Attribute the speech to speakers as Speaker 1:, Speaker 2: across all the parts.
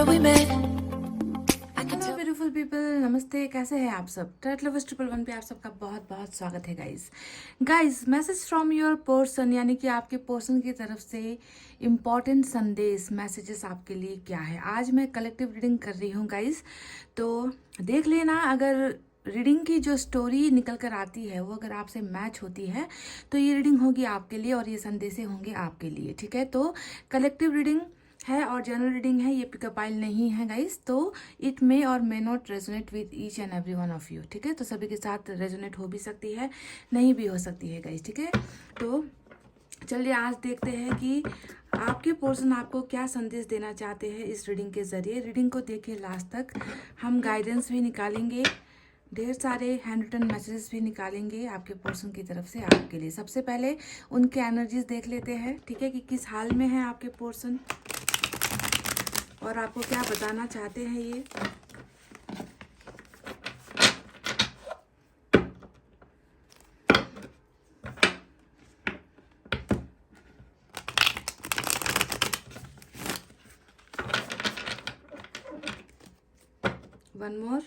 Speaker 1: where we met.
Speaker 2: Hello beautiful people, नमस्ते। कैसे हैं आप सब? टर्ट लवर्स 111 पे आप सबका बहुत बहुत स्वागत है guys. Message from your person, यानी कि आपके पर्सन की तरफ से इम्पॉर्टेंट संदेश, मैसेजेस आपके लिए क्या है। आज मैं कलेक्टिव रीडिंग कर रही हूँ गाइस, तो देख लेना। अगर रीडिंग की जो स्टोरी निकल कर आती है वो अगर आपसे मैच होती है तो ये रीडिंग होगी आपके लिए और ये संदेशे होंगे आपके लिए, ठीक है। तो कलेक्टिव रीडिंग है और जनरल रीडिंग है, ये पिकअप आइल नहीं है गाइस। तो इट मे और may not resonate with each and every one of you, ठीक है। तो सभी के साथ रेजोनेट हो भी सकती है, नहीं भी हो सकती है गाइस, ठीक है। तो चलिए आज देखते हैं कि आपके पर्सन आपको क्या संदेश देना चाहते हैं इस रीडिंग के जरिए। रीडिंग को देखिए लास्ट तक, हम गाइडेंस भी निकालेंगे, ढेर सारे हैंड रिटन मैसेजेस भी निकालेंगे आपके पर्सन की तरफ से आपके लिए। सबसे पहले उनके एनर्जीज देख लेते हैं, ठीक है, कि किस हाल में है आपके पर्सन और आपको क्या बताना चाहते हैं ये। वन मोर,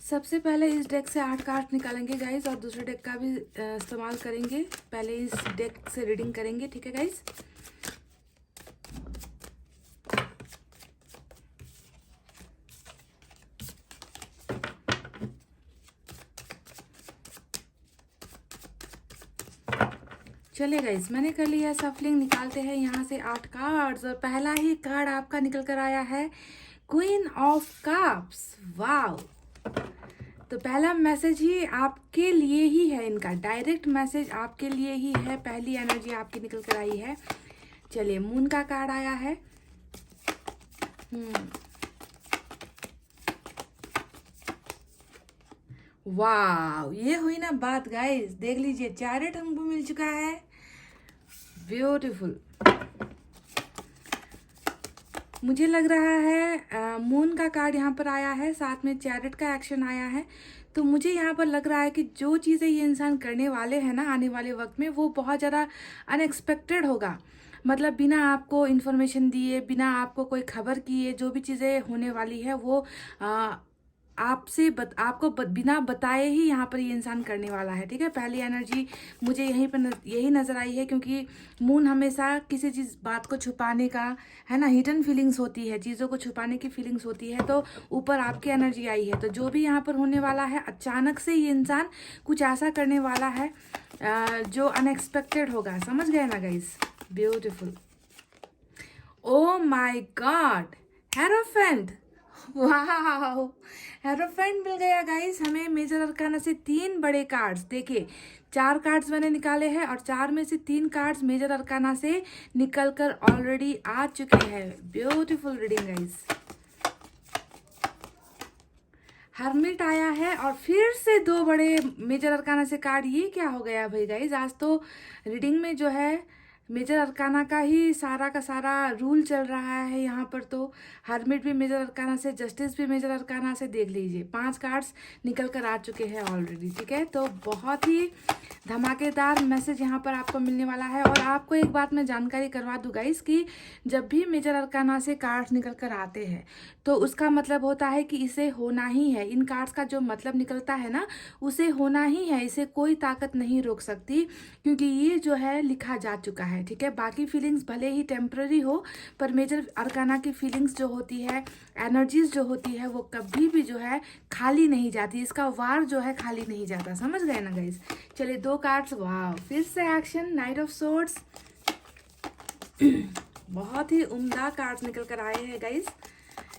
Speaker 2: सबसे पहले इस डेक से 8 कार्ड निकालेंगे गाइस और दूसरे डेक का भी इस्तेमाल करेंगे। पहले इस डेक से रीडिंग करेंगे, ठीक है गाइस। चलिए गाइस, मैंने कर लिया सफलिंग। निकालते हैं यहाँ से 8 कार्ड्स और पहला ही कार्ड आपका निकल कर आया है क्वीन ऑफ कप्स। वाओ! तो पहला मैसेज ही आपके लिए ही है, इनका डायरेक्ट मैसेज आपके लिए ही है। पहली एनर्जी आपकी निकल कर आई है। चलिए, मून का कार्ड आया है। वाह, ये हुई ना बात गाइस। देख लीजिए, चैरियट हमको मिल चुका है। ब्यूटीफुल। मुझे लग रहा है मून का कार्ड यहाँ पर आया है, साथ में चैरियट का एक्शन आया है। तो मुझे यहाँ पर लग रहा है कि जो चीज़ें ये इंसान करने वाले हैं ना आने वाले वक्त में, वो बहुत ज़्यादा अनएक्सपेक्टेड होगा। मतलब बिना आपको इन्फॉर्मेशन दिए, बिना आपको कोई खबर किए, जो भी चीज़ें होने वाली है वो आपको बिना बताए ही यहाँ पर ये इंसान करने वाला है, ठीक है। पहली एनर्जी मुझे यहीं पर यही नज़र आई है, क्योंकि मून हमेशा किसी चीज़ बात को छुपाने का है ना, हिडन फीलिंग्स होती है, चीज़ों को छुपाने की फीलिंग्स होती है। तो ऊपर आपकी एनर्जी आई है, तो जो भी यहाँ पर होने वाला है, अचानक से ये इंसान कुछ ऐसा करने वाला है जो अनएक्सपेक्टेड होगा। समझ गए ना guys? Beautiful. Oh my God, hierophant. वाह, हेरोफेंट मिल गया गाइस हमें मेजर अरकाना से 3 बड़े कार्ड्स। देखिए, 4 कार्ड्स मैंने निकाले हैं और 4 में से 3 कार्ड्स मेजर अरकाना से निकल कर ऑलरेडी आ चुके हैं। Beautiful reading guys. हर्मिट आया है और फिर से 2 बड़े मेजर अरकाना से कार्ड। ये क्या हो गया भाई गाइस? आज तो रीडिंग में जो है मेजर अरकाना का ही सारा का सारा रूल चल रहा है यहाँ पर। तो हर्मिट भी मेजर अरकाना से, जस्टिस भी मेजर अरकाना से। देख लीजिए, 5 कार्ड्स निकल कर आ चुके हैं ऑलरेडी, ठीक है। तो बहुत ही धमाकेदार मैसेज यहाँ पर आपको मिलने वाला है। और आपको एक बात मैं जानकारी करवा दूँ गाइस कि जब भी मेजर अरकाना से कार्ड्स निकल कर आते हैं तो उसका मतलब होता है कि इसे होना ही है। इन कार्ड्स का जो मतलब निकलता है ना, उसे होना ही है, इसे कोई ताकत नहीं रोक सकती, क्योंकि ये जो है लिखा जा चुका है, ठीक है। बाकी फीलिंग्स भले ही टेम्पररी हो, पर मेजर अरकाना की फीलिंग्स जो होती है, एनर्जीज जो होती है, वो कभी भी जो है खाली नहीं जाती। इसका वार जो है खाली नहीं जाता। समझ गए ना गाइस? चलिए, 2 कार्ड्स। वाह, फिर से एक्शन, नाइट ऑफ सोर्ड्स। बहुत ही उम्दा कार्ड्स निकल कर आए हैं गाइस।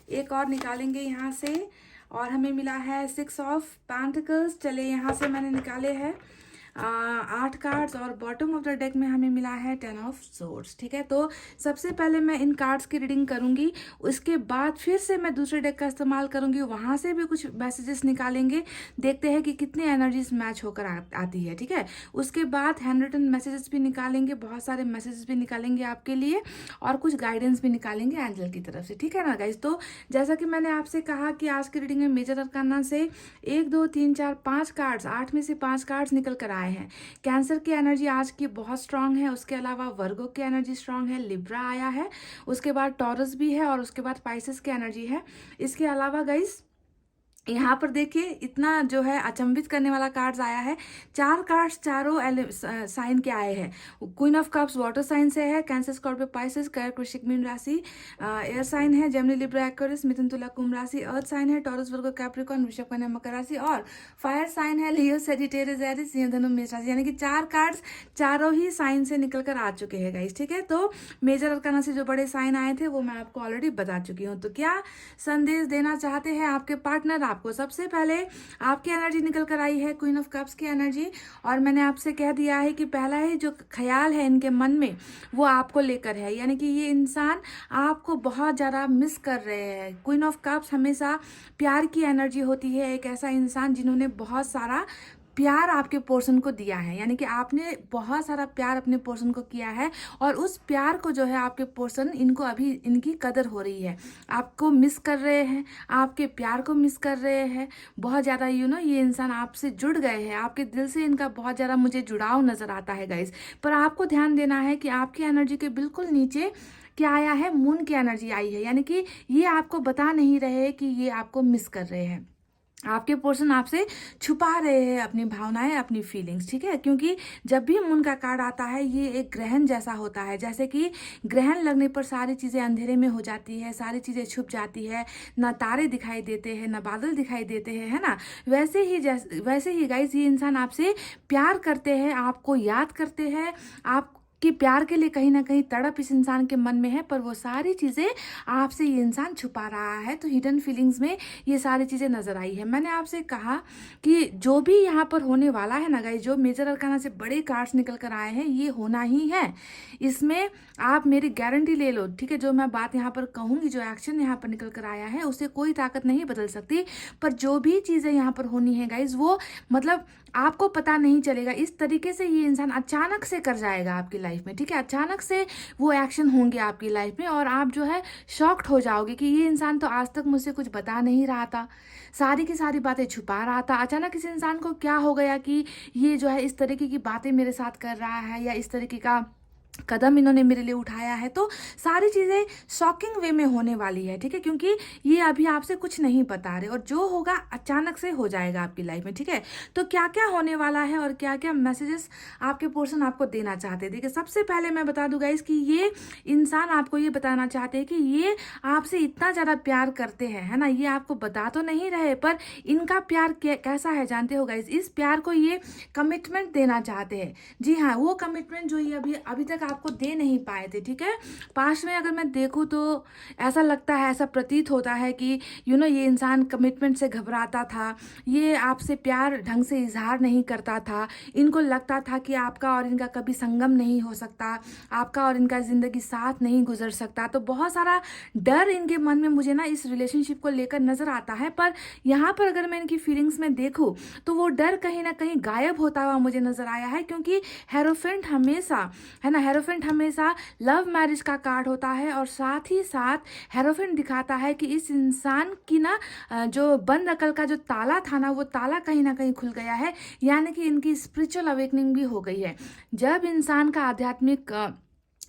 Speaker 2: एक और निकालेंगे यहाँ से और हमें मिला है 6 ऑफ पेंटिकल्स। चले, यहाँ से मैंने निकाले हैं 8 कार्ड्स और बॉटम ऑफ द डेक में हमें मिला है 10 ऑफ सोर्ड्स। ठीक है, तो सबसे पहले मैं इन कार्ड्स की रीडिंग करूंगी, उसके बाद फिर से मैं दूसरे डेक का इस्तेमाल करूंगी, वहां से भी कुछ मैसेजेस निकालेंगे, देखते हैं कि कितनी एनर्जीज मैच होकर आती है। ठीक है, उसके बाद हैंड रिटन मैसेजेस भी निकालेंगे, बहुत सारे मैसेजेस भी निकालेंगे आपके लिए, और कुछ गाइडेंस भी निकालेंगे एंजल की तरफ से। ठीक है ना गाइज, तो जैसा कि मैंने आपसे कहा कि आज की रीडिंग में मेजर अरकाना से 1 2 3 4 5 कार्ड्स, 8 में से 5 कार्ड्स निकल कर आए हैं। कैंसर की एनर्जी आज की बहुत स्ट्रांग है, उसके अलावा वर्गो की एनर्जी स्ट्रांग है, लिब्रा आया है, उसके बाद टॉरस भी है, और उसके बाद पाइसेस की एनर्जी है। इसके अलावा गाइज यहाँ पर देखिए इतना जो है अचंभित करने वाला कार्ड्स आया है। 4 कार्ड्स चारों साइन के आए हैं। Queen of cups water sign से है, कैंसर स्कॉर्पियो पाइसेस कर्क वृश्चिक मीन राशि, एयर साइन है जेमिनी लिब्रा एक्वेरियस, मिथुन तुला कुंभ राशि, अर्थ साइन है टॉरस वर्गो कैप्रिकॉर्न वृषभ कन्या मकर राशि, और फायर साइन है लियो सेजिटेरियस एरिस सिंह धनु मेष राशि। यानी कि 4 कार्ड्स चारों ही साइन से निकल कर आ चुके हैं गाइस। ठीक है, तो मेजर अरकाना से जो बड़े साइन आए थे वो मैं आपको ऑलरेडी बता चुकी हूँ। तो क्या संदेश देना चाहते हैं आपके पार्टनर आपको? सबसे पहले आपकी एनर्जी निकल कर आई है क्वीन ऑफ कप्स की एनर्जी, और मैंने आपसे कह दिया है कि पहला ही जो ख्याल है इनके मन में वो आपको लेकर है, यानी कि ये इंसान आपको बहुत ज़्यादा मिस कर रहे हैं। क्वीन ऑफ कप्स हमेशा प्यार की एनर्जी होती है, एक ऐसा इंसान जिन्होंने बहुत सारा प्यार आपके पोर्शन को दिया है, यानी कि आपने बहुत सारा प्यार अपने पोर्शन को किया है, और उस प्यार को जो है आपके पोर्शन इनको अभी इनकी कदर हो रही है, आपको मिस कर रहे हैं, आपके प्यार को मिस कर रहे हैं बहुत ज़्यादा। ये इंसान आपसे जुड़ गए हैं, आपके दिल से इनका बहुत ज़्यादा मुझे जुड़ाव नज़र आता है गाइस। पर आपको ध्यान देना है कि आपकी एनर्जी के बिल्कुल नीचे क्या आया है, मून की एनर्जी आई है, यानी कि ये आपको बता नहीं रहे कि ये आपको मिस कर रहे हैं, आपके पोर्शन आपसे छुपा रहे हैं अपनी भावनाएं, अपनी फीलिंग्स। ठीक है, क्योंकि जब भी मून का कार्ड आता है ये एक ग्रहण जैसा होता है, जैसे कि ग्रहण लगने पर सारी चीज़ें अंधेरे में हो जाती है, सारी चीज़ें छुप जाती है, ना तारे दिखाई देते हैं, ना बादल दिखाई देते हैं, है ना। वैसे ही गाइस ये इंसान आपसे प्यार करते हैं, आपको याद करते हैं, आप कि प्यार के लिए कहीं ना कहीं तड़प इस इंसान के मन में है, पर वो सारी चीज़ें आपसे ये इंसान छुपा रहा है। तो हिडन फीलिंग्स में ये सारी चीज़ें नज़र आई है। मैंने आपसे कहा कि जो भी यहाँ पर होने वाला है ना गाइस, जो मेजर अरकाना से बड़े कार्ड्स निकल कर आए हैं ये होना ही है, इसमें आप मेरी गारंटी ले लो। ठीक है, जो मैं बात यहाँ पर कहूँगी, जो एक्शन यहाँ पर निकल कर आया है उसे कोई ताकत नहीं बदल सकती, पर जो भी चीज़ें यहाँ पर होनी है गाइस वो मतलब आपको पता नहीं चलेगा। इस तरीके से ये इंसान अचानक से कर जाएगा आपकी लाइफ में। ठीक है, अचानक से वो एक्शन होंगे आपकी लाइफ में, और आप जो है शॉक्ड हो जाओगे कि ये इंसान तो आज तक मुझसे कुछ बता नहीं रहा था, सारी की सारी बातें छुपा रहा था, अचानक इस इंसान को क्या हो गया कि ये जो है इस तरीके की बातें मेरे साथ कर रहा है, या इस तरीके का कदम इन्होंने मेरे लिए उठाया है। तो सारी चीज़ें शॉकिंग वे में होने वाली है। ठीक है, क्योंकि ये अभी आपसे कुछ नहीं बता रहे, और जो होगा अचानक से हो जाएगा आपकी लाइफ में। ठीक है, तो क्या क्या होने वाला है और क्या क्या मैसेजेस आपके पोर्शन आपको देना चाहते हैं। देखिए, सबसे पहले मैं बता दूं गाइस कि ये इंसान आपको ये बताना चाहते हैं कि ये आपसे इतना ज़्यादा प्यार करते हैं, है ना। ये आपको बता तो नहीं रहे, पर इनका प्यार कैसा है जानते हो गाइस, इस प्यार को ये कमिटमेंट देना चाहते हैं। जी हाँ, वो कमिटमेंट जो ये अभी तक आपको दे नहीं पाए थे। ठीक है, पास्ट में अगर मैं देखूं तो ऐसा लगता है, ऐसा प्रतीत होता है कि ये इंसान कमिटमेंट से घबराता था, ये आपसे प्यार ढंग से इजहार नहीं करता था, इनको लगता था कि आपका और इनका कभी संगम नहीं हो सकता, आपका और इनका जिंदगी साथ नहीं गुजर सकता। तो बहुत सारा डर इनके मन में मुझे ना इस रिलेशनशिप को लेकर नजर आता है, पर यहाँ पर अगर मैं इनकी फीलिंग्स में देखूं तो वो डर कहीं ना कहीं गायब होता हुआ मुझे नजर आया है, क्योंकि हेरोफेंट हमेशा, है ना, हेरोफेंट हमेशा लव मैरिज का कार्ड होता है, और साथ ही साथ हेरोफेंट दिखाता है कि इस इंसान की ना जो बंद अकल का जो ताला था ना, वो ताला कहीं ना कहीं खुल गया है, यानी कि इनकी स्पिरिचुअल अवेकनिंग भी हो गई है। जब इंसान का आध्यात्मिक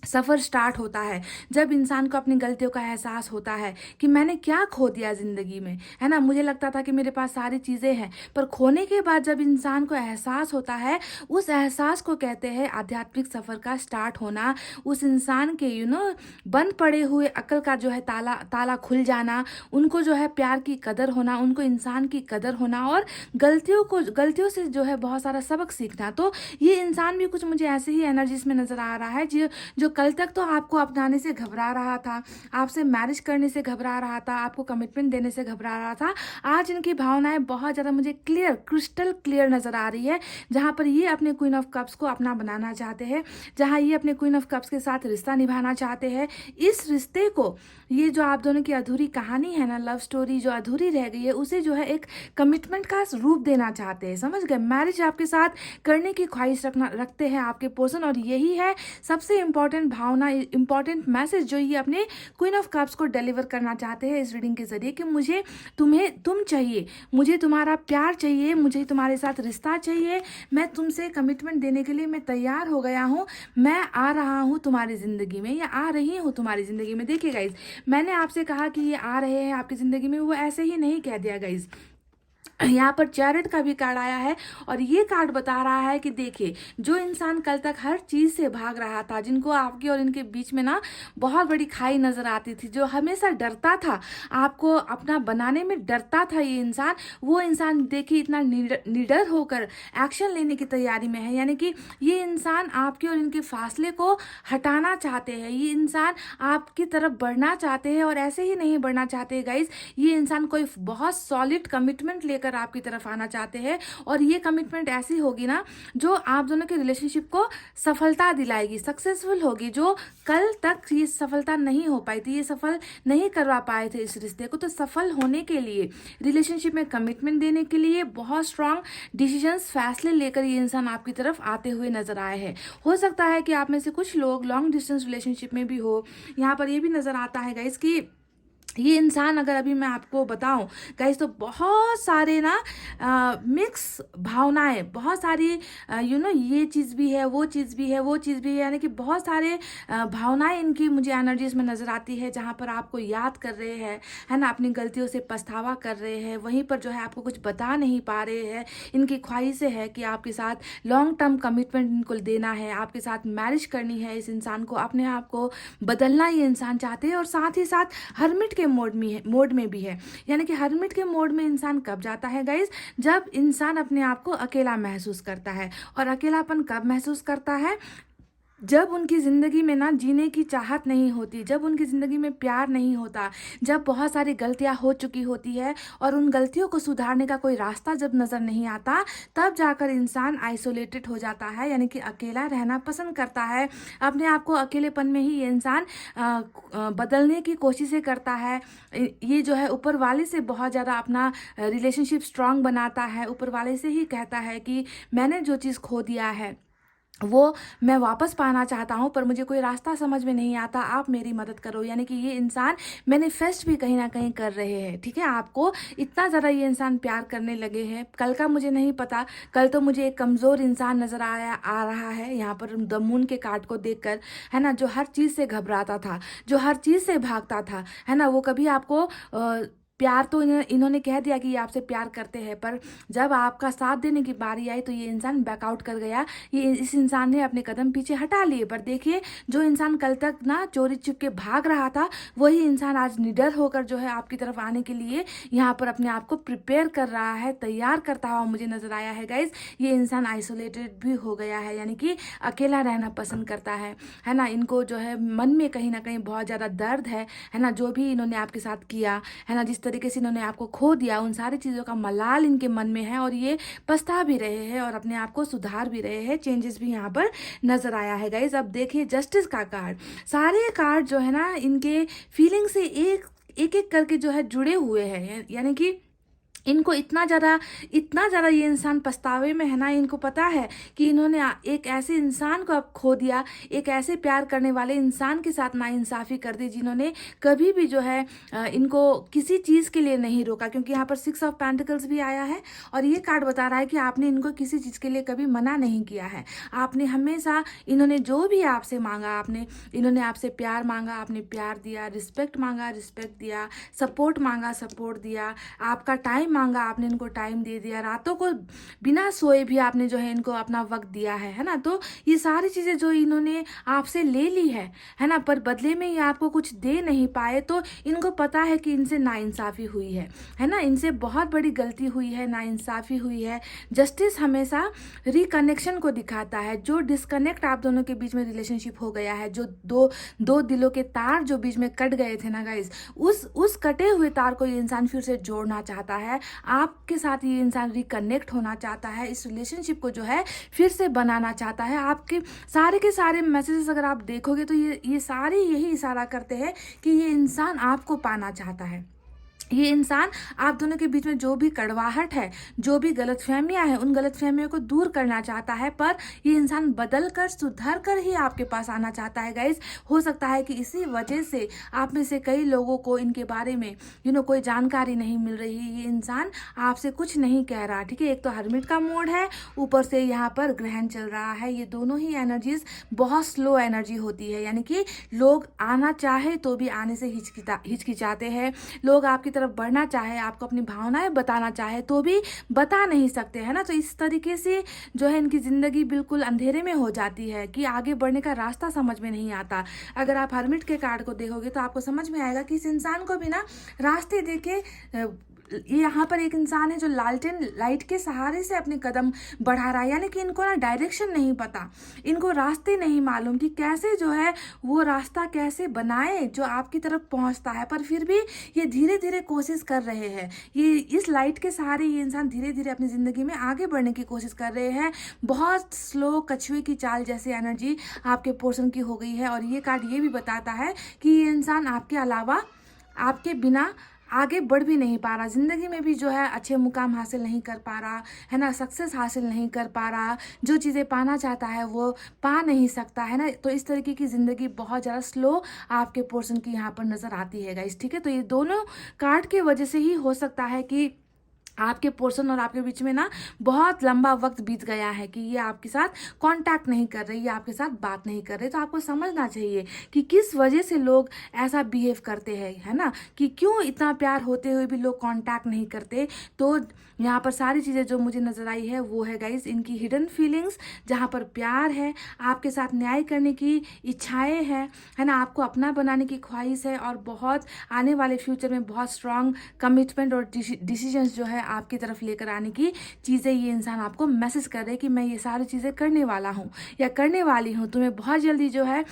Speaker 2: सफ़र स्टार्ट होता है, जब इंसान को अपनी गलतियों का एहसास होता है कि मैंने क्या खो दिया ज़िंदगी में, है ना। मुझे लगता था कि मेरे पास सारी चीज़ें हैं, पर खोने के बाद जब इंसान को एहसास होता है, उस एहसास को कहते हैं आध्यात्मिक सफ़र का स्टार्ट होना। उस इंसान के बंद पड़े हुए अकल का जो है ताला खुल जाना, उनको जो है प्यार की कदर होना, उनको इंसान की कदर होना, और गलतियों से जो है बहुत सारा सबक सीखना। तो ये इंसान भी कुछ मुझे ऐसे ही एनर्जीज में नज़र आ रहा है जो कल तक तो आपको अपनाने से घबरा रहा था, आपसे मैरिज करने से घबरा रहा था, आपको कमिटमेंट देने से घबरा रहा था, आज इनकी भावनाएं बहुत ज़्यादा मुझे क्लियर, क्रिस्टल क्लियर नज़र आ रही है। जहाँ पर ये अपने क्वीन ऑफ कप्स को अपना बनाना चाहते हैं, जहाँ ये अपने क्वीन ऑफ कप्स के साथ रिश्ता निभाना चाहते हैं। इस रिश्ते को, ये जो आप दोनों की अधूरी कहानी है ना, लव स्टोरी जो अधूरी रह गई है, उसे जो है एक कमिटमेंट का रूप देना चाहते हैं। समझ गए? मैरिज आपके साथ करने की ख्वाहिश रखते हैं आपके पर्सन, और यही है सबसे इंपॉर्टेंट भावना, इंपॉर्टेंट मैसेज जो ये अपने क्वीन ऑफ कप्स को डिलीवर करना चाहते हैं इस रीडिंग के जरिए, कि मुझे तुम चाहिए, मुझे तुम्हारा प्यार चाहिए, मुझे तुम्हारे साथ रिश्ता चाहिए, मैं तुमसे कमिटमेंट देने के लिए मैं तैयार हो गया हूँ, मैं आ रहा हूँ तुम्हारी ज़िंदगी में, या आ रही हूँ तुम्हारी ज़िंदगी में। देखिए गाइज, मैंने आपसे कहा कि ये आ रहे हैं आपकी ज़िंदगी में, वो ऐसे ही नहीं कह दिया गाइज। यहाँ पर चैरिट का भी कार्ड आया है, और ये कार्ड बता रहा है कि देखिए, जो इंसान कल तक हर चीज़ से भाग रहा था, जिनको आपके और इनके बीच में ना बहुत बड़ी खाई नज़र आती थी, जो हमेशा डरता था, आपको अपना बनाने में डरता था ये इंसान, वो इंसान देखिए इतना निडर होकर एक्शन लेने की तैयारी में है। यानी कि ये इंसान आपके और इनके फासले को हटाना चाहते हैं, ये इंसान आपकी तरफ बढ़ना चाहते हैं, और ऐसे ही नहीं बढ़ना चाहते गाइज, ये इंसान कोई बहुत सॉलिड कमिटमेंट लेकर आपकी तरफ आना चाहते हैं। और ये कमिटमेंट ऐसी होगी ना जो आप दोनों के रिलेशनशिप को सफलता दिलाएगी, सक्सेसफुल होगी, जो कल तक ये सफलता नहीं हो पाई थी, ये सफल नहीं करवा पाए थे इस रिश्ते को। तो सफल होने के लिए, रिलेशनशिप में कमिटमेंट देने के लिए बहुत स्ट्रांग डिसीजंस, फैसले लेकर ये इंसान आपकी तरफ आते हुए नजर आए हैं। हो सकता है कि आप में से कुछ लोग लॉन्ग डिस्टेंस रिलेशनशिप में भी हो। यहाँ पर ये भी नजर आता है गाइस कि ये इंसान, अगर अभी मैं आपको बताऊं गाइस, तो बहुत सारे ना मिक्स भावनाएं, बहुत सारी ये चीज़ भी है, वो चीज़ भी है, वो चीज़ भी है, यानी कि बहुत सारे भावनाएं इनकी मुझे एनर्जीज में नज़र आती है, जहां पर आपको याद कर रहे हैं, है ना, अपनी गलतियों से पछतावा कर रहे हैं, वहीं पर जो है आपको कुछ बता नहीं पा रहे हैं। इनकी ख्वाहिशें है कि आपके साथ लॉन्ग टर्म कमिटमेंट इनको देना है, आपके साथ मैरिज करनी है, इस इंसान को, अपने आप को बदलना ये इंसान चाहते हैं। और साथ ही साथ हरमिट के मोड में भी है। यानी कि हरमिट के मोड में इंसान कब जाता है गाइज, जब इंसान अपने आप को अकेला महसूस करता है। और अकेलापन कब महसूस करता है, जब उनकी ज़िंदगी में ना जीने की चाहत नहीं होती, जब उनकी ज़िंदगी में प्यार नहीं होता, जब बहुत सारी गलतियां हो चुकी होती है और उन गलतियों को सुधारने का कोई रास्ता जब नज़र नहीं आता, तब जाकर इंसान आइसोलेटेड हो जाता है, यानी कि अकेला रहना पसंद करता है। अपने आप को अकेलेपन में ही ये इंसान बदलने की कोशिशें करता है। ये जो है ऊपर वाले से बहुत ज़्यादा अपना रिलेशनशिप स्ट्रांग बनाता है, ऊपर वाले से ही कहता है कि मैंने जो चीज़ खो दिया है वो मैं वापस पाना चाहता हूँ, पर मुझे कोई रास्ता समझ में नहीं आता, आप मेरी मदद करो। यानी कि ये इंसान मैनिफेस्ट भी कहीं ना कहीं कर रहे हैं, ठीक है, आपको इतना ज़्यादा ये इंसान प्यार करने लगे हैं। कल का मुझे नहीं पता, कल तो मुझे एक कमज़ोर इंसान नज़र आ रहा है यहाँ पर द मून के कार्ड को देखकर, है ना, जो हर चीज़ से घबराता था, जो हर चीज़ से भागता था, है ना, वो कभी आपको प्यार तो इन्होंने कह दिया कि ये आपसे प्यार करते हैं, पर जब आपका साथ देने की बारी आई तो ये इंसान बैकआउट कर गया। इस इंसान ने अपने कदम पीछे हटा लिए। पर देखिए, जो इंसान कल तक ना चोरी छुप के भाग रहा था, वही इंसान आज निडर होकर जो है आपकी तरफ आने के लिए यहाँ पर अपने आप को प्रिपेयर कर रहा है, तैयार करता हुआ मुझे नजर आया है गाइज। ये इंसान आइसोलेटेड भी हो गया है, यानी कि अकेला रहना पसंद करता है ना। इनको जो है मन में कहीं ना कहीं बहुत ज़्यादा दर्द है ना, जो भी इन्होंने आपके साथ किया है ना, जिस तरीके से इन्होंने आपको खो दिया, उन सारी चीज़ों का मलाल इनके मन में है, और ये पछता भी रहे हैं और अपने आप को सुधार भी रहे हैं। चेंजेस भी यहाँ पर नजर आया है गाइज। अब देखिए जस्टिस का कार्ड, सारे कार्ड जो है ना इनके फीलिंग से एक एक करके जो है जुड़े हुए हैं। यानी कि इनको इतना ज़्यादा ये इंसान पछतावे में है ना। इनको पता है कि इन्होंने एक ऐसे इंसान को अब खो दिया, एक ऐसे प्यार करने वाले इंसान के साथ नाइंसाफ़ी कर दी, जिन्होंने कभी भी जो है इनको किसी चीज़ के लिए नहीं रोका। क्योंकि यहाँ पर 6 ऑफ पेंटिकल्स भी आया है, और ये कार्ड बता रहा है कि आपने इनको किसी चीज़ के लिए कभी मना नहीं किया है। आपने हमेशा, इन्होंने जो भी आपसे मांगा, इन्होंने आपसे प्यार मांगा, आपने प्यार दिया, रिस्पेक्ट मांगा, रिस्पेक्ट दिया, सपोर्ट मांगा, सपोर्ट दिया, आपका टाइम मांगा आपने इनको टाइम दे दिया, रातों को बिना सोए भी आपने जो है इनको अपना वक्त दिया है ना। तो ये सारी चीज़ें जो इन्होंने आपसे ले ली है ना, पर बदले में ये आपको कुछ दे नहीं पाए, तो इनको पता है कि इनसे नाइंसाफ़ी हुई है ना, इनसे बहुत बड़ी गलती हुई है, नाइंसाफ़ी हुई है। जस्टिस हमेशा रिकनेक्शन को दिखाता है। जो डिस्कनेक्ट आप दोनों के बीच में रिलेशनशिप हो गया है, जो दो दो दिलों के तार जो बीच में कट गए थे ना गाइज, उस कटे हुए तार को ये इंसान फिर से जोड़ना चाहता है। आपके साथ ये इंसान रिकनेक्ट होना चाहता है, इस रिलेशनशिप को जो है फिर से बनाना चाहता है। आपके सारे के सारे मैसेजेस अगर आप देखोगे तो ये सारे यही इशारा करते हैं कि ये इंसान आपको पाना चाहता है। ये इंसान आप दोनों के बीच में जो भी कड़वाहट है, जो भी गलतफहमियां हैं, उन गलतफहमियों को दूर करना चाहता है। पर ये इंसान बदल कर, सुधर कर ही आपके पास आना चाहता है गाइज। हो सकता है कि इसी वजह से आप में से कई लोगों को इनके बारे में कोई जानकारी नहीं मिल रही। ये इंसान आपसे कुछ नहीं कह रहा, ठीक है। एक तो हर्मिट का मोड है, ऊपर से यहाँ पर ग्रहण चल रहा है। ये दोनों ही एनर्जीज बहुत स्लो एनर्जी होती है, यानी कि लोग आना चाहे तो भी आने से हिचकिचाते हैं। लोग आपकी तरफ बढ़ना चाहे, आपको अपनी भावनाएं बताना चाहे तो भी बता नहीं सकते, है ना। तो इस तरीके से जो है इनकी ज़िंदगी बिल्कुल अंधेरे में हो जाती है कि आगे बढ़ने का रास्ता समझ में नहीं आता। अगर आप हर्मिट के कार्ड को देखोगे तो आपको समझ में आएगा कि इस इंसान को भी ना रास्ते देखे, यहाँ पर एक इंसान है जो लालटेन लाइट के सहारे से अपने कदम बढ़ा रहा है, यानी कि इनको ना डायरेक्शन नहीं पता, इनको रास्ते नहीं मालूम कि कैसे जो है वो रास्ता कैसे बनाए जो आपकी तरफ पहुँचता है। पर फिर भी ये धीरे धीरे कोशिश कर रहे हैं। ये इस लाइट के सहारे ये इंसान धीरे धीरे अपनी ज़िंदगी में आगे बढ़ने की कोशिश कर रहे हैं। बहुत स्लो कछुए की चाल जैसी एनर्जी आपके पोर्शन की हो गई है। और ये कार्ड ये भी बताता है कि ये इंसान आपके अलावा, आपके बिना आगे बढ़ भी नहीं पा रहा, ज़िंदगी में भी जो है अच्छे मुकाम हासिल नहीं कर पा रहा, है ना, सक्सेस हासिल नहीं कर पा रहा, जो चीज़ें पाना चाहता है वो पा नहीं सकता, है ना। तो इस तरीके की ज़िंदगी बहुत ज़्यादा स्लो आपके पोर्शन की यहाँ पर नज़र आती है गाइस, ठीक है। तो ये दोनों कार्ड की वजह से ही हो सकता है कि आपके पोर्शन और आपके बीच में ना बहुत लंबा वक्त बीत गया है कि ये आपके साथ कांटेक्ट नहीं कर रही, ये आपके साथ बात नहीं कर रहे। तो आपको समझना चाहिए कि किस वजह से लोग ऐसा बिहेव करते हैं, है ना, कि क्यों इतना प्यार होते हुए भी लोग कांटेक्ट नहीं करते। तो यहाँ पर सारी चीज़ें जो मुझे नज़र आई है वो है गाइस इनकी हिडन फीलिंग्स, जहाँ पर प्यार है, आपके साथ न्याय करने की इच्छाएं हैं, है ना, आपको अपना बनाने की ख्वाहिश है, और बहुत आने वाले फ्यूचर में बहुत स्ट्रांग कमिटमेंट और डिसीजंस जो है आपकी तरफ लेकर आने की चीज़ें ये इंसान आपको मैसेज कर रहे हैं कि मैं ये सारी चीज़ें करने वाला हूँ या करने वाली हूँ। तुम्हें बहुत जल्दी जो है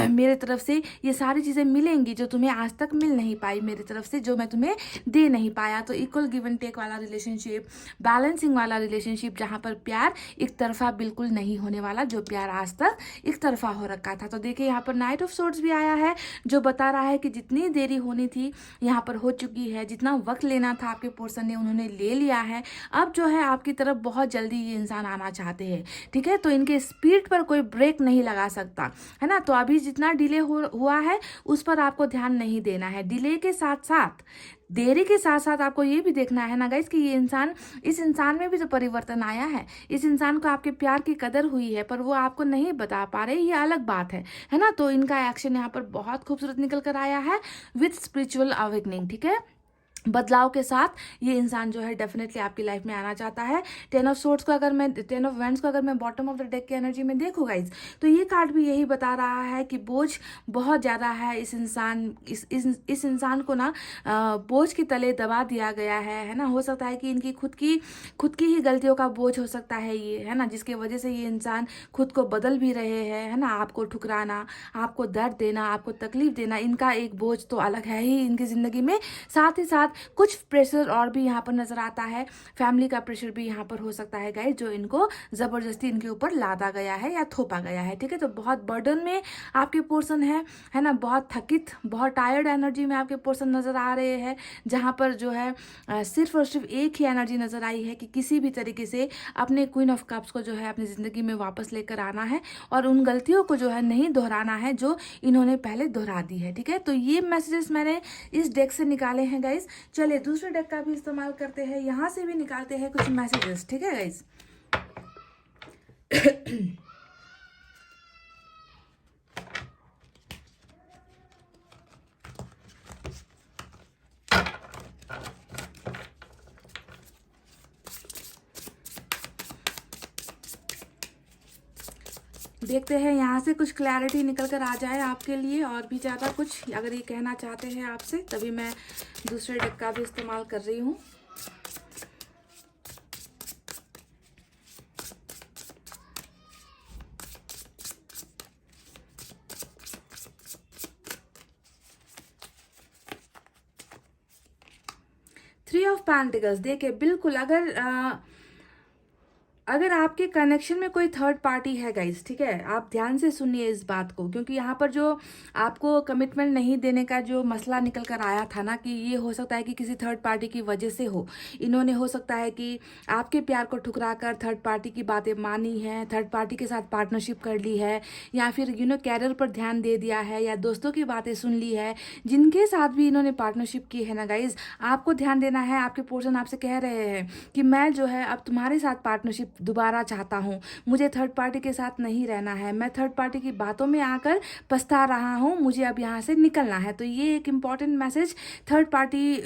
Speaker 2: मेरे तरफ से ये सारी चीज़ें मिलेंगी जो तुम्हें आज तक मिल नहीं पाई मेरी तरफ से, जो मैं तुम्हें दे नहीं पाया। तो इक्वल गिव एंड टेक वाला रिलेशनशिप, बैलेंसिंग वाला रिलेशनशिप, जहाँ पर प्यार एक तरफा बिल्कुल नहीं होने वाला, जो प्यार आज तक एक तरफा हो रखा था। तो देखिए यहाँ पर नाइट ऑफ सोर्ड्स भी आया है, जो बता रहा है कि जितनी देरी होनी थी यहाँ पर हो चुकी है, जितना वक्त लेना था आपके पोर्सन ने उन्होंने ले लिया है। अब जो है आपकी तरफ बहुत जल्दी ये इंसान आना चाहते हैं, ठीक है। तो इनके स्पीड पर कोई ब्रेक नहीं लगा सकता, है ना। तो अभी जितना डिले हुआ है उस पर आपको ध्यान नहीं देना है। डिले के साथ साथ, देरी के साथ साथ आपको ये भी देखना है ना गाइस कि ये इंसान, इस इंसान में भी जो परिवर्तन आया है, इस इंसान को आपके प्यार की कदर हुई है पर वो आपको नहीं बता पा रहे, ये अलग बात है ना। तो इनका एक्शन यहाँ पर बहुत खूबसूरत निकल कर आया है विथ स्पिरिचुअल अवेकनिंग, ठीक है। बदलाव के साथ ये इंसान जो है डेफिनेटली आपकी लाइफ में आना चाहता है। टेन ऑफ सोर्ड्स को अगर मैं, टेन ऑफ वैंड्स को अगर मैं बॉटम ऑफ द डेक की एनर्जी में देखूँ गाइज, तो ये कार्ड भी यही बता रहा है कि बोझ बहुत ज़्यादा है इस इंसान को ना बोझ के तले दबा दिया गया है ना। हो सकता है कि इनकी खुद की ही गलतियों का बोझ हो सकता है ये, है ना, जिसके वजह से ये इंसान खुद को बदल भी रहे हैं, है ना। आपको ठुकराना, आपको दर्द देना, आपको तकलीफ देना, इनका एक बोझ तो अलग है ही इनकी ज़िंदगी में। साथ ही साथ कुछ प्रेशर और भी यहाँ पर नजर आता है, फैमिली का प्रेशर भी यहाँ पर हो सकता है गाइस, जो इनको जबरदस्ती इनके ऊपर लादा गया है या थोपा गया है, ठीक है। तो बहुत बर्डन में आपके पोर्शन है ना, बहुत थकित, बहुत टायर्ड एनर्जी में आपके पोर्शन नजर आ रहे हैं, जहाँ पर जो है सिर्फ और सिर्फ एक ही एनर्जी नजर आई है कि किसी भी तरीके से अपने क्वीन ऑफ कप्स को जो है अपनी जिंदगी में वापस लेकर आना है और उन गलतियों को जो है नहीं दोहराना है जो इन्होंने पहले दोहरा दी है, ठीक है। तो ये मैसेजेस मैंने इस डेक से निकाले हैं गाइस। चलिए दूसरे डेक का भी इस्तेमाल करते हैं, यहाँ से भी निकालते हैं कुछ मैसेजेस, ठीक है गाइस। देखते हैं यहाँ से कुछ क्लैरिटी निकल कर आ जाए आपके लिए, और भी ज़्यादा कुछ अगर ये कहना चाहते हैं आपसे, तभी मैं दूसरे डेक का भी इस्तेमाल कर रही हूँ। थ्री ऑफ पेंटिकल्स, देखिए बिल्कुल अगर आपके कनेक्शन में कोई थर्ड पार्टी है गाइस, ठीक है, आप ध्यान से सुनिए इस बात को, क्योंकि यहाँ पर जो आपको कमिटमेंट नहीं देने का जो मसला निकल कर आया था ना, कि ये हो सकता है कि किसी थर्ड पार्टी की वजह से हो। इन्होंने हो सकता है कि आपके प्यार को ठुकरा कर थर्ड पार्टी की बातें मानी हैं, थर्ड पार्टी के साथ पार्टनरशिप कर ली है, या फिर कैरियर पर ध्यान दे दिया है, या दोस्तों की बातें सुन ली है। जिनके साथ भी इन्होंने पार्टनरशिप की है ना गाइज, आपको ध्यान देना है। आपके पर्सन आपसे कह रहे हैं कि मैं जो है अब तुम्हारे साथ पार्टनरशिप दोबारा चाहता हूँ, मुझे थर्ड पार्टी के साथ नहीं रहना है, मैं थर्ड पार्टी की बातों में आकर पछता रहा हूँ, मुझे अब यहाँ से निकलना है। तो ये एक इम्पॉर्टेंट मैसेज थर्ड पार्टी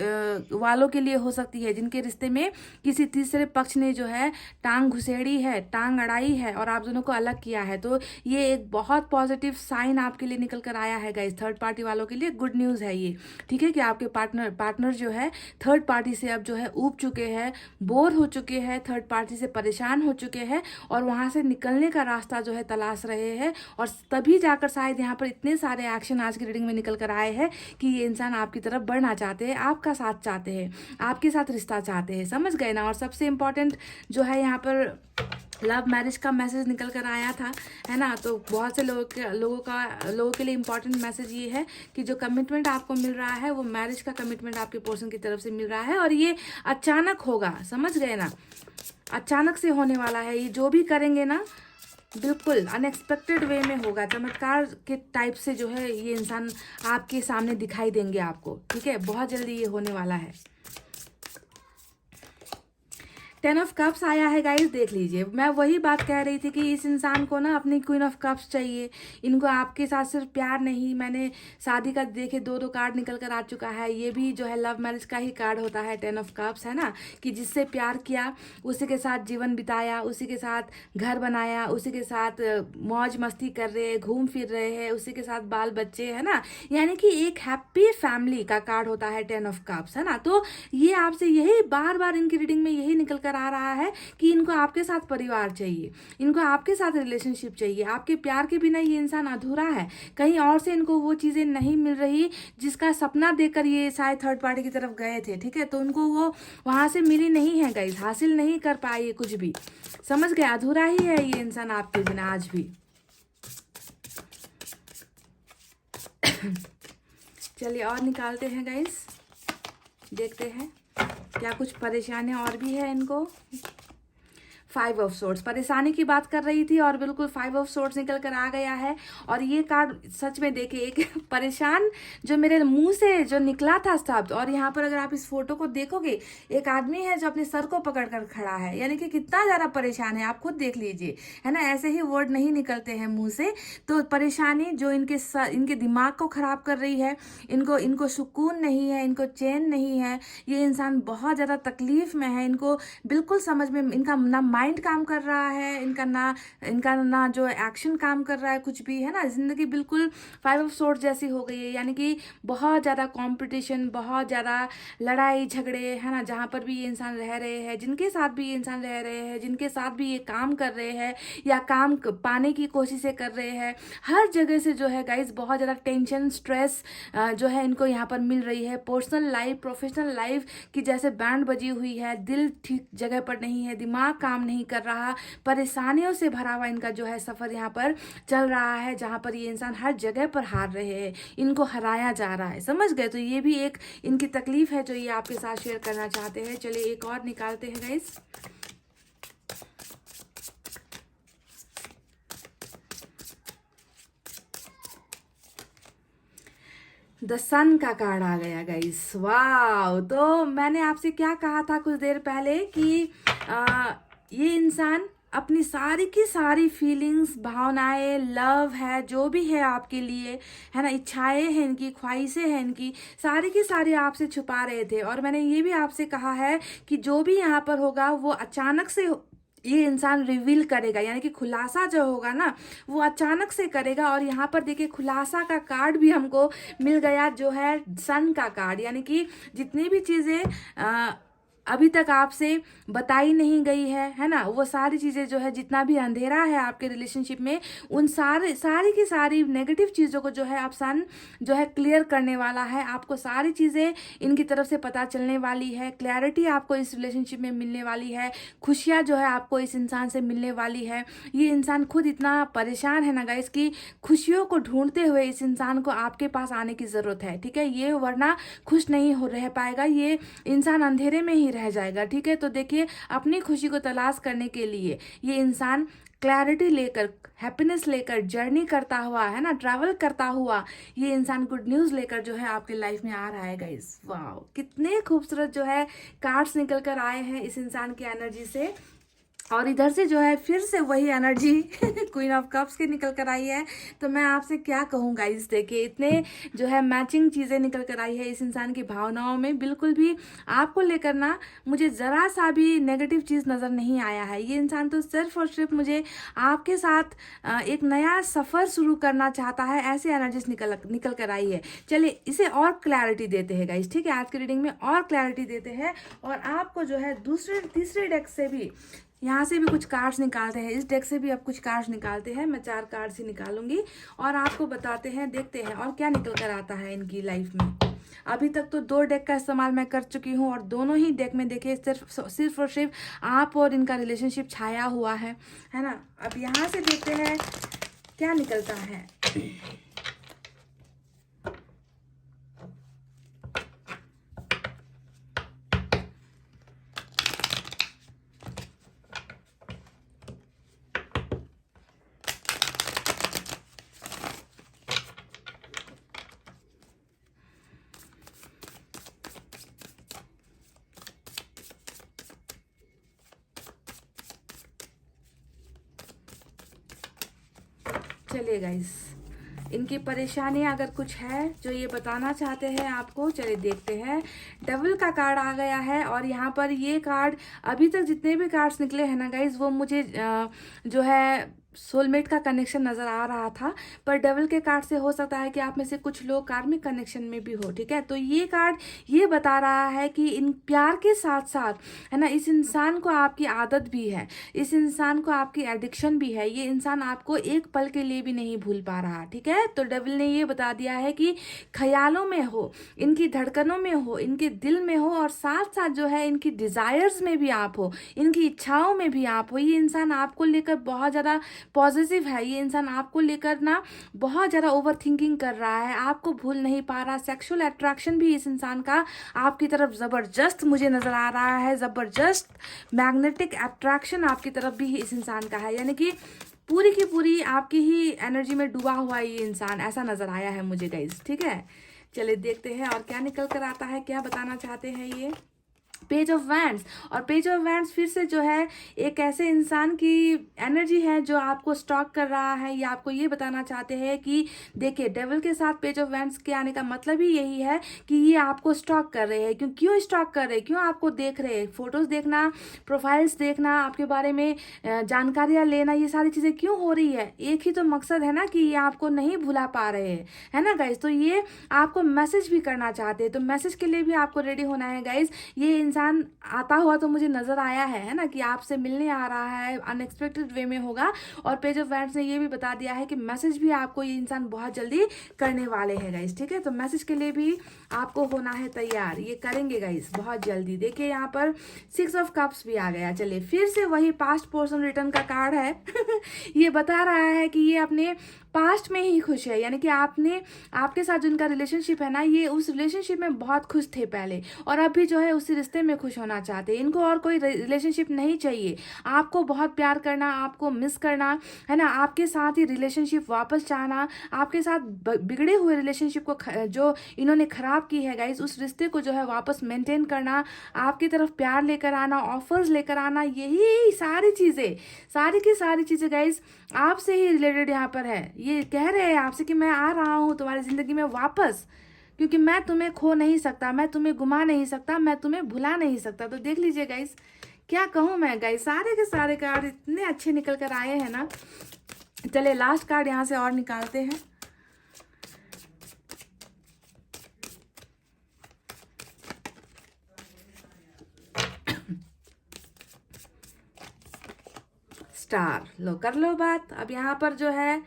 Speaker 2: वालों के लिए हो सकती है, जिनके रिश्ते में किसी तीसरे पक्ष ने जो है टांग घुसेड़ी है, टांग अड़ाई है और आप दोनों को अलग किया है। तो ये एक बहुत पॉजिटिव साइन आपके लिए निकल कर आया है गाइस। थर्ड पार्टी वालों के लिए गुड न्यूज़ है ये, ठीक है, कि आपके पार्टनर जो है थर्ड पार्टी से अब जो है ऊब चुके हैं, बोर हो चुके हैं, थर्ड पार्टी से परेशान हो चुके हैं, और वहां से निकलने का रास्ता जो है तलाश रहे हैं। और तभी जाकर शायद यहाँ पर इतने सारे एक्शन आज की रीडिंग में निकल कर आए हैं कि ये इंसान आपकी तरफ बढ़ना चाहते हैं, आपका साथ चाहते हैं, आपके साथ रिश्ता चाहते हैं, समझ गए ना। और सबसे इम्पोर्टेंट जो है यहाँ पर लव मैरिज का मैसेज निकल कर आया था, है ना। तो बहुत से लोगों के लिए इम्पोर्टेंट मैसेज ये है कि जो कमिटमेंट आपको मिल रहा है वो मैरिज का कमिटमेंट आपके पर्सन की तरफ से मिल रहा है, और ये अचानक होगा, समझ गए ना, अचानक से होने वाला है। ये जो भी करेंगे ना बिल्कुल अनएक्सपेक्टेड वे में होगा, चमत्कार के टाइप से जो है ये इंसान आपके सामने दिखाई देंगे आपको, ठीक है, बहुत जल्दी ये होने वाला है। 10 ऑफ कप्स आया है गाइस, देख लीजिए। मैं वही बात कह रही थी कि इस इंसान को ना अपनी क्वीन ऑफ कप्स चाहिए। इनको आपके साथ सिर्फ प्यार नहीं, मैंने शादी का देखे दो कार्ड निकल कर आ चुका है, ये भी जो है लव मैरिज का ही कार्ड होता है। 10 ऑफ कप्स है ना, कि जिससे प्यार किया, उसी के साथ जीवन बिताया, उसी के साथ घर बनाया, उसी के साथ मौज मस्ती कर रहे हैं, घूम फिर रहे हैं, उसी के साथ बाल बच्चे, है ना, यानी कि एक हैप्पी फैमिली का कार्ड होता है 10 ऑफ कप्स, है ना। तो ये आपसे यही बार बार इनकी रीडिंग में यही निकल आ रहा है कि इनको आपके साथ परिवार चाहिए, इनको आपके साथ रिलेशनशिप चाहिए। आपके प्यार के बिना ये इंसान अधूरा है, कहीं और से इनको वो चीजें नहीं मिल रही जिसका सपना देखकर ये शायद थर्ड पार्टी की तरफ गए थे, ठीक है, तो उनको वो वहां से मिली नहीं है गाइस, हासिल नहीं कर पाए कुछ भी, समझ गए, अधूरा ही है ये इंसान आपके बिना आज भी। चलिए और निकालते हैं गाइस, देखते हैं क्या कुछ परेशानियां और भी है इनको। 5 ऑफ सोर्ड्स, परेशानी की बात कर रही थी और बिल्कुल 5 ऑफ सोर्ड्स निकल कर आ गया है। और ये कार्ड सच में देखिए, एक परेशान जो मेरे मुंह से जो निकला था शब्द, और यहाँ पर अगर आप इस फोटो को देखोगे, एक आदमी है जो अपने सर को पकड़ कर खड़ा है, यानी कि कितना ज़्यादा परेशान है, आप खुद देख लीजिए, है ना। ऐसे ही वर्ड नहीं निकलते हैं मुंह से। तो परेशानी जो इनके दिमाग को खराब कर रही है, इनको सुकून नहीं है, इनको चैन नहीं है, ये इंसान बहुत ज़्यादा तकलीफ में है, इनको बिल्कुल समझ में, इनका ना माइंड काम कर रहा है, इनका ना जो एक्शन काम कर रहा है कुछ भी, है ना। जिंदगी बिल्कुल 5 ऑफ सोर्ड्स जैसी हो गई है, यानी कि बहुत ज़्यादा कंपटीशन, बहुत ज़्यादा लड़ाई झगड़े, है ना। जहाँ पर भी ये इंसान रह रहे हैं, जिनके साथ भी ये इंसान रह रहे हैं, जिनके साथ भी ये काम कर रहे हैं या काम पाने की कोशिशें कर रहे हैं, हर जगह से जो है गाइज बहुत ज़्यादा टेंशन, स्ट्रेस जो है इनको यहाँ पर मिल रही है। पर्सनल लाइफ, प्रोफेशनल लाइफ की जैसे बैंड बजी हुई है, दिल ठीक जगह पर नहीं है, दिमाग काम नहीं कर रहा, परेशानियों से भरा हुआ इनका जो है सफर यहाँ पर चल रहा है, जहाँ पर ये इंसान हर जगह पर हार रहे हैं, इनको हराया जा रहा है, समझ गए। तो ये भी एक इनकी तकलीफ है जो ये आपके साथ शेयर करना चाहते हैं। चलिए एक और निकालते हैं गाइस। द सन का कार्ड आ गया गाइस, वाह। तो मैंने आपसे क्या कहा था कुछ देर पहले कि ये इंसान अपनी सारी की सारी फीलिंग्स, भावनाएं, लव है जो भी है आपके लिए, है ना, इच्छाएं हैं इनकी, ख्वाहिशें हैं इनकी, सारी की सारी आपसे छुपा रहे थे। और मैंने ये भी आपसे कहा है कि जो भी यहाँ पर होगा वो अचानक से ये इंसान रिवील करेगा, यानी कि खुलासा जो होगा ना वो अचानक से करेगा। और यहाँ पर देखिए खुलासा का कार्ड भी हमको मिल गया, जो है सन का कार्ड, यानी कि जितनी भी चीज़ें अभी तक आपसे बताई नहीं गई है ना, वो सारी चीज़ें जो है, जितना भी अंधेरा है आपके रिलेशनशिप में, उन सारी की सारी नेगेटिव चीज़ों को जो है आप सन जो है क्लियर करने वाला है। आपको सारी चीज़ें इनकी तरफ से पता चलने वाली है, क्लैरिटी आपको इस रिलेशनशिप में मिलने वाली है, खुशियाँ जो है आपको इस इंसान से मिलने वाली है। ये इंसान खुद इतना परेशान है ना गाइस कि खुशियों को ढूंढते हुए इस इंसान को आपके पास आने की ज़रूरत है, ठीक है। ये वरना खुश नहीं हो रह पाएगा, ये इंसान अंधेरे में ही रह जाएगा, ठीक है। तो देखिए अपनी खुशी को तलाश करने के लिए ये इंसान क्लैरिटी लेकर, हैप्पीनेस लेकर जर्नी करता हुआ, है ना, ट्रैवल करता हुआ, ये इंसान गुड न्यूज़ लेकर जो है आपके लाइफ में आ रहा है गाइस। वाह, कितने खूबसूरत जो है कार्ड्स निकल कर आए हैं इस इंसान की एनर्जी से। और इधर से जो है फिर से वही एनर्जी क्वीन ऑफ कप्स की निकल कर आई है। तो मैं आपसे क्या कहूँ गाइस, देखिए इतने जो है मैचिंग चीज़ें निकल कर आई है इस इंसान की भावनाओं में। बिल्कुल भी आपको लेकर ना मुझे ज़रा सा भी नेगेटिव चीज़ नज़र नहीं आया है। ये इंसान तो सिर्फ और सिर्फ मुझे आपके साथ एक नया सफ़र शुरू करना चाहता है, ऐसी एनर्जीज निकल कर आई है। चलिए इसे और क्लैरिटी देते हैं गाइस, ठीक है। आज की रीडिंग में और क्लैरिटी देते हैं और आपको जो है दूसरे तीसरे डेक से भी, यहाँ से भी कुछ कार्ड्स निकालते हैं, इस डेक से भी अब कुछ कार्ड्स निकालते हैं। मैं 4 कार्ड्स ही निकालूंगी और आपको बताते हैं, देखते हैं और क्या निकल कर आता है इनकी लाइफ में। अभी तक तो 2 डेक का इस्तेमाल मैं कर चुकी हूँ और दोनों ही डेक में देखिए सिर्फ और सिर्फ आप और इनका रिलेशनशिप छाया हुआ है ना। अब यहाँ से देखते हैं क्या निकलता है। चलिए गाइस, इनकी परेशानियां अगर कुछ है जो ये बताना चाहते हैं आपको, चलिए देखते हैं। डबल का कार्ड आ गया है और यहाँ पर ये कार्ड, अभी तक जितने भी कार्ड्स निकले हैं ना गाइस, वो मुझे जो है सोलमेट का कनेक्शन नज़र आ रहा था। पर डबल के कार्ड से हो सकता है कि आप में से कुछ लोग कार्मिक कनेक्शन में भी हो, ठीक है। तो ये कार्ड ये बता रहा है कि इन प्यार के साथ साथ, है ना, इस इंसान को आपकी आदत भी है, इस इंसान को आपकी एडिक्शन भी है। ये इंसान आपको एक पल के लिए भी नहीं भूल पा रहा, ठीक है। तो डबल ने ये बता दिया है कि ख्यालों में हो, इनकी धड़कनों में हो, इनके दिल में हो और साथ साथ जो है इनकी डिज़ायर्स में भी आप हो, इनकी इच्छाओं में भी आप हो। ये इंसान आपको लेकर बहुत ज़्यादा पॉजिटिव है, ये इंसान आपको लेकर ना बहुत ज़्यादा ओवर थिंकिंग कर रहा है, आपको भूल नहीं पा रहा। सेक्सुअल अट्रैक्शन भी इस इंसान का आपकी तरफ ज़बरदस्त मुझे नज़र आ रहा है, ज़बरदस्त मैग्नेटिक अट्रैक्शन आपकी तरफ भी इस इंसान का है, यानी कि पूरी की पूरी आपकी ही एनर्जी में डूबा हुआ ये इंसान, ऐसा नज़र आया है मुझे गाइस, ठीक है। चलिए देखते हैं और क्या निकल कर आता है, क्या बताना चाहते हैं ये। पेज ऑफ वैंड्स, और पेज ऑफ वैंड्स फिर से जो है एक ऐसे इंसान की एनर्जी है जो आपको स्टॉक कर रहा है, या आपको ये बताना चाहते हैं कि देखिए डेविल के साथ पेज ऑफ वैंड्स के आने का मतलब ही यही है कि ये आपको स्टॉक कर रहे हैं। क्यों स्टॉक कर रहे हैं, क्यों आपको देख रहे हैं, फोटोज देखना, प्रोफाइल्स देखना, आपके बारे में जानकारियाँ लेना, ये सारी चीज़ें क्यों हो रही है। एक ही तो मकसद है ना कि ये आपको नहीं भुला पा रहे हैं, है ना गाइज। तो ये आपको मैसेज भी करना चाहते हैं, तो मैसेज के लिए भी आपको रेडी होना है गाइज। ये इंसान आता हुआ तो मुझे नजर आया है ना, कि आपसे मिलने आ रहा है, अनएक्सपेक्टेड वे में होगा। और पेज ऑफ वैंड्स ने ये भी बता दिया है कि मैसेज भी आपको ये इंसान बहुत जल्दी करने वाले हैं गाइस, ठीक है। तो मैसेज के लिए भी आपको होना है तैयार, ये करेंगे गाइस बहुत जल्दी। देखिए यहाँ पर 6 ऑफ कप्स भी आ गया। चलिए फिर से वही पास्ट पर्सन रिटर्न का कार्ड है ये बता रहा है कि ये अपने पास्ट में ही खुश है, यानी कि आपके साथ जो इनका रिलेशनशिप है ना, ये उस रिलेशनशिप में बहुत खुश थे पहले और अभी जो है उसी रिश्ते में खुश होना चाहते हैं। इनको और कोई रिलेशनशिप नहीं चाहिए, आपको बहुत प्यार करना, आपको मिस करना, है ना, आपके साथ ही रिलेशनशिप वापस चाहना, आपके साथ बिगड़े हुए रिलेशनशिप को जो इन्होंने खराब की है गाइज, उस रिश्ते को जो है वापस मेंटेन करना, आपकी तरफ प्यार लेकर आना, ऑफर्स लेकर आना, यही सारी चीज़ें गाइज आपसे ही रिलेटेड यहाँ पर है। ये कह रहे हैं आपसे कि मैं आ रहा हूँ तुम्हारी ज़िंदगी में वापस, क्योंकि मैं तुम्हें खो नहीं सकता, मैं तुम्हें गुमा नहीं सकता, मैं तुम्हें भुला नहीं सकता। तो देख लीजिए गाइस क्या कहूँ मैं गाइस, सारे के सारे कार्ड इतने अच्छे निकल कर आए हैं ना। चले लास्ट कार्ड यहाँ से और निकालते हैं। स्टार, लो कर लो बात। अब यहाँ पर जो है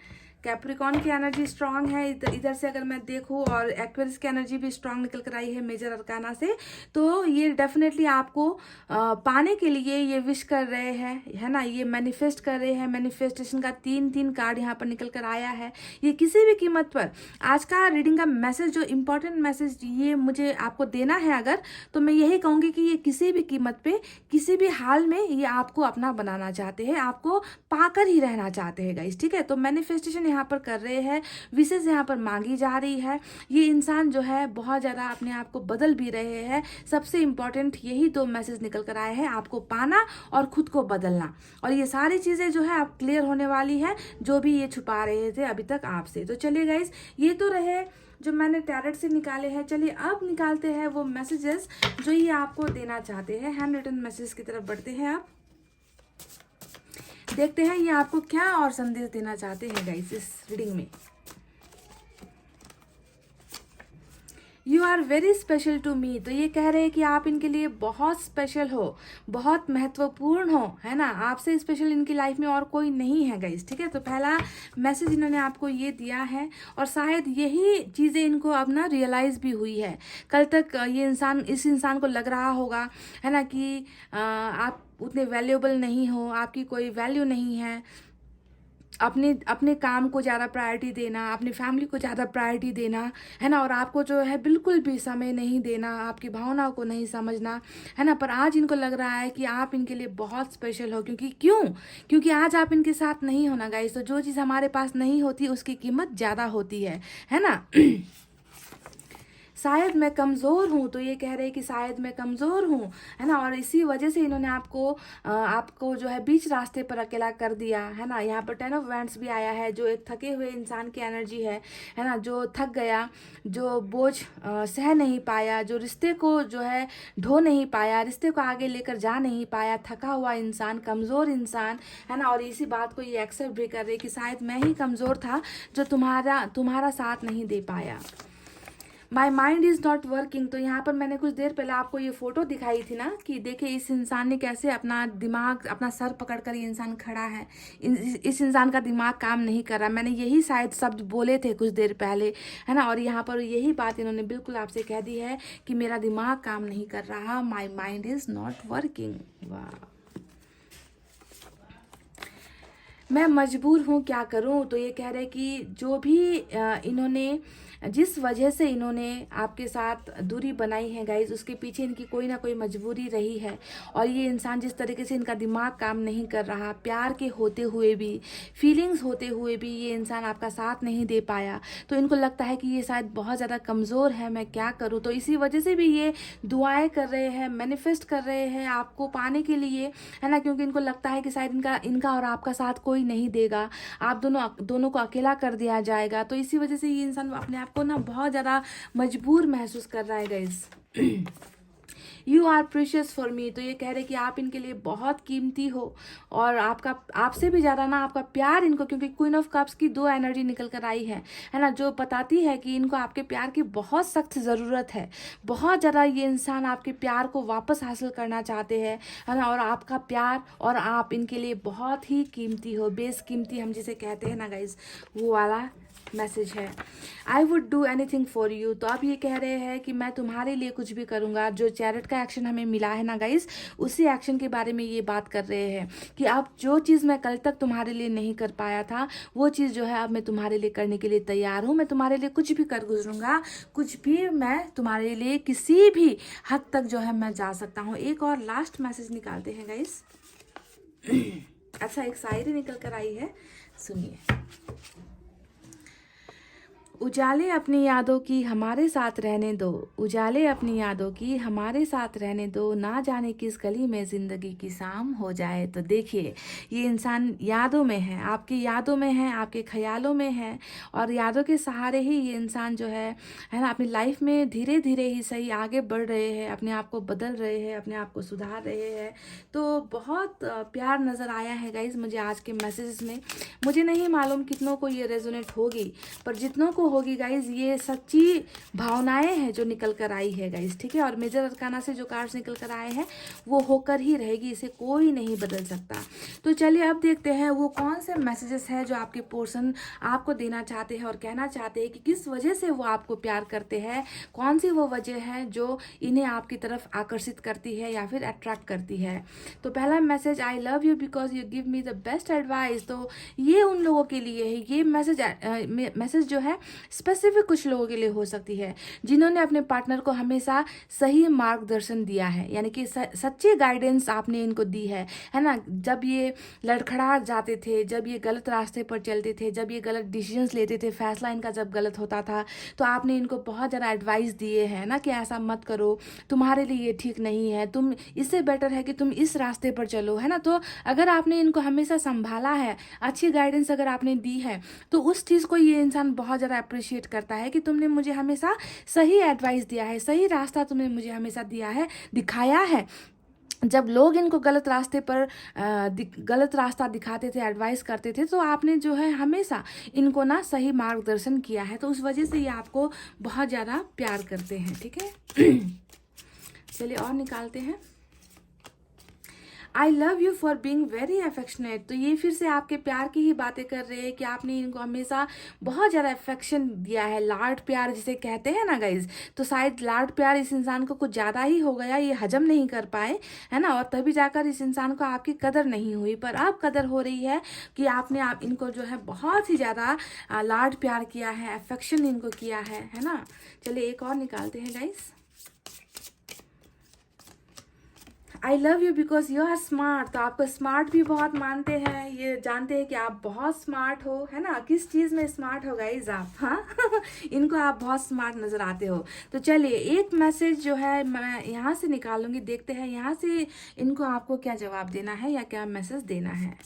Speaker 2: कैप्रिकॉन की एनर्जी स्ट्रांग है, इधर से अगर मैं देखूँ, और एक्वेरियस की एनर्जी भी स्ट्रांग निकल कर आई है मेजर अरकाना से। तो ये डेफिनेटली आपको पाने के लिए ये विश कर रहे हैं, है ना, ये मैनिफेस्ट कर रहे हैं। मैनिफेस्टेशन का 3 कार्ड यहाँ पर निकल कर आया है। ये किसी भी कीमत पर आज का रीडिंग का मैसेज, जो इम्पोर्टेंट मैसेज ये मुझे आपको देना है अगर, तो मैं यही कहूँगी कि ये किसी भी कीमत पे, किसी भी हाल में ये आपको अपना बनाना चाहते हैं, आपको पाकर ही रहना चाहते हैं गाइस, ठीक है। तो मैनिफेस्टेशन यहाँ पर कर रहे हैं, विशेष यहाँ पर मांगी जा रही है। ये इंसान जो है बहुत ज़्यादा अपने आप को बदल भी रहे हैं। सबसे इम्पॉर्टेंट यही 2 मैसेज निकल कर आए हैं, आपको पाना और खुद को बदलना। और ये सारी चीज़ें जो है अब क्लियर होने वाली है, जो भी ये छुपा रहे थे अभी तक आपसे। तो चलिए गाइस, ये तो रहे जो मैंने टैरेट से निकाले हैं। चलिए अब निकालते हैं वो मैसेजेस जो ये आपको देना चाहते हैं। हैंड रिटन मैसेज की तरफ बढ़ते हैं। आप देखते हैं ये आपको क्या और संदेश देना चाहते हैं गाइस इस रीडिंग में। You are very special to me. तो ये कह रहे हैं कि आप इनके लिए बहुत स्पेशल हो, बहुत महत्वपूर्ण हो, है ना। आपसे स्पेशल इनकी लाइफ में और कोई नहीं है गाइस, ठीक है। तो पहला मैसेज इन्होंने आपको ये दिया है, और शायद यही चीज़ें इनको अब ना रियलाइज़ भी हुई है। कल तक ये इस इंसान को लग रहा होगा, है ना, कि आप उतने वैल्यूएबल नहीं हो, आपकी कोई वैल्यू नहीं है। अपने काम को ज़्यादा प्रायोरिटी देना, अपनी फैमिली को ज़्यादा प्रायोरिटी देना, है ना, और आपको जो है बिल्कुल भी समय नहीं देना, आपकी भावनाओं को नहीं समझना, है ना। पर आज इनको लग रहा है कि आप इनके लिए बहुत स्पेशल हो। क्योंकि आज आप इनके साथ नहीं हो ना गाइस। तो जो चीज़ हमारे पास नहीं होती उसकी कीमत ज़्यादा होती है ना। शायद मैं कमज़ोर हूँ, तो ये कह रहे हैं कि शायद मैं कमज़ोर हूँ, है ना, और इसी वजह से इन्होंने आपको जो है बीच रास्ते पर अकेला कर दिया, है ना। यहाँ पर 10 ऑफ वैंड्स भी आया है, जो एक थके हुए इंसान की एनर्जी है ना, जो थक गया, जो बोझ सह नहीं पाया, जो रिश्ते को जो है ढो नहीं पाया, रिश्ते को आगे लेकर जा नहीं पाया, थका हुआ इंसान, कमज़ोर इंसान, है ना। और इसी बात को ये एक्सेप्ट भी कर रहे कि शायद मैं ही कमज़ोर था जो तुम्हारा साथ नहीं दे पाया। My mind is not working. तो यहाँ पर मैंने कुछ देर पहले आपको ये फ़ोटो दिखाई थी ना, कि देखिए इस इंसान ने कैसे अपना दिमाग, अपना सर पकड़कर ये इंसान खड़ा है। इस इंसान का दिमाग काम नहीं कर रहा। मैंने यही शायद शब्द बोले थे कुछ देर पहले, है ना। और यहाँ पर यही बात इन्होंने बिल्कुल आपसे कह दी है कि मेरा दिमाग काम नहीं कर रहा, my mind is not working. वाह, मैं मजबूर हूँ, क्या करूँ। तो ये कह रहे कि जो भी इन्होंने, जिस वजह से इन्होंने आपके साथ दूरी बनाई है गाइज, उसके पीछे इनकी कोई ना कोई मजबूरी रही है। और ये इंसान जिस तरीके से इनका दिमाग काम नहीं कर रहा, प्यार के होते हुए भी, फीलिंग्स होते हुए भी ये इंसान आपका साथ नहीं दे पाया। तो इनको लगता है कि ये शायद बहुत ज़्यादा कमज़ोर है, मैं क्या करूँ। तो इसी वजह से भी ये दुआएं कर रहे हैं, मैनिफेस्ट कर रहे हैं आपको पाने के लिए, है ना। क्योंकि इनको लगता है कि शायद इनका और आपका साथ कोई नहीं देगा, आप दोनों को अकेला कर दिया जाएगा। तो इसी वजह से ये इंसान अपने आप को ना बहुत ज़्यादा मजबूर महसूस कर रहा है guys. You are precious for me. तो ये कह रहे कि आप इनके लिए बहुत कीमती हो, और आपसे भी ज़्यादा ना आपका प्यार इनको, क्योंकि क्वीन ऑफ कप्स की 2 एनर्जी निकल कर आई है ना, जो बताती है कि इनको आपके प्यार की बहुत सख्त ज़रूरत है। बहुत ज़्यादा ये इंसान आपके प्यार को वापस हासिल करना चाहते हैं, है ना। और आपका प्यार और आप इनके लिए बहुत ही कीमती हो, बेसकीमती हम जिसे कहते हैं ना गाइज, वो वाला मैसेज है। I would do anything for you. तो अब ये कह रहे हैं कि मैं तुम्हारे लिए कुछ भी करूँगा। जो चैरिट का एक्शन हमें मिला है ना गाइस, उसी एक्शन के बारे में ये बात कर रहे हैं कि अब जो चीज़ मैं कल तक तुम्हारे लिए नहीं कर पाया था, वो चीज़ जो है अब मैं तुम्हारे लिए करने के लिए तैयार हूँ। मैं तुम्हारे लिए कुछ भी कर गुजरूँगा, कुछ भी मैं तुम्हारे लिए किसी भी हद तक जो है मैं जा सकता हूँ। एक और लास्ट मैसेज निकालते हैं गाइस। अच्छा, एक शायरी निकल कर आई है, सुनिए। उजाले अपनी यादों की हमारे साथ रहने दो, उजाले अपनी यादों की हमारे साथ रहने दो, ना जाने किस गली में ज़िंदगी की शाम हो जाए। तो देखिए, ये इंसान यादों में है, आपकी यादों में है, आपके ख्यालों में है, और यादों के सहारे ही ये इंसान जो है ना, अपनी लाइफ में धीरे धीरे ही सही आगे बढ़ रहे हैं, अपने आप को बदल रहे हैं, अपने आप को सुधार रहे हैं। तो बहुत प्यार नज़र आया है गाइज मुझे आज के मैसेजेस में। मुझे नहीं मालूम कितनों को ये रेजोनेट होगी, पर जितनों को होगी गाइज, ये सच्ची भावनाएं हैं जो निकल कर आई है गाइज, ठीक है। और मेजर अरकाना से जो कार्ड्स निकल कर आए हैं वो होकर ही रहेगी, इसे कोई नहीं बदल सकता। तो चलिए अब देखते हैं वो कौन से मैसेजेस हैं जो आपके पोर्शन आपको देना चाहते हैं और कहना चाहते हैं कि किस वजह से वो आपको प्यार करते हैं, कौन सी वो वजह है जो इन्हें आपकी तरफ आकर्षित करती है या फिर अट्रैक्ट करती है। तो पहला message, I love you because you give me the best advice. तो ये उन लोगों के लिए है, ये मैसेज जो है स्पेसिफिक कुछ लोगों के लिए हो सकती है जिन्होंने अपने पार्टनर को हमेशा सही मार्गदर्शन दिया है, यानी कि सच्ची गाइडेंस आपने इनको दी है ना। जब ये लड़खड़ा जाते थे, जब ये गलत रास्ते पर चलते थे, जब ये गलत डिसीजंस लेते थे, फैसला इनका जब गलत होता था, तो आपने इनको बहुत ज़्यादा एडवाइस दिए हैं ना कि ऐसा मत करो, तुम्हारे लिए ये ठीक नहीं है, तुम इससे बेटर है कि तुम इस रास्ते पर चलो, है ना। तो अगर आपने इनको हमेशा संभाला है, अच्छी गाइडेंस अगर आपने दी है, तो उस चीज़ को ये इंसान बहुत ज़्यादा अप्रिशिएट करता है कि तुमने मुझे हमेशा सही एडवाइस दिया है, सही रास्ता तुमने मुझे हमेशा दिया है, दिखाया है। जब लोग इनको गलत रास्ते पर गलत रास्ता दिखाते थे, एडवाइस करते थे, तो आपने जो है हमेशा इनको ना सही मार्गदर्शन किया है। तो उस वजह से ये आपको बहुत ज़्यादा प्यार करते हैं, ठीक है। चलिए और निकालते हैं। आई love you for being very affectionate. तो ये फिर से आपके प्यार की ही बातें कर रहे हैं कि आपने इनको हमेशा बहुत ज़्यादा अफेक्शन दिया है, लाड प्यार जिसे कहते हैं ना गाइज। तो शायद लाड प्यार इस इंसान को कुछ ज़्यादा ही हो गया, ये हजम नहीं कर पाए, है ना, और तभी जाकर इस इंसान को आपकी कदर नहीं हुई। पर अब कदर हो रही है कि आपने इनको जो है बहुत ही ज़्यादा लाड प्यार किया है, अफेक्शन इनको किया है ना। चलिए एक और निकालते हैं guys. I love you because you are smart. तो आपको स्मार्ट भी बहुत मानते हैं, ये जानते हैं कि आप बहुत स्मार्ट हो, है ना। किस चीज़ में स्मार्ट हो गाइज आप, हाँ इनको आप बहुत स्मार्ट नज़र आते हो। तो चलिए एक मैसेज जो है मैं यहाँ से निकालूंगी, देखते हैं यहाँ से इनको आपको क्या जवाब देना है या क्या मैसेज देना है।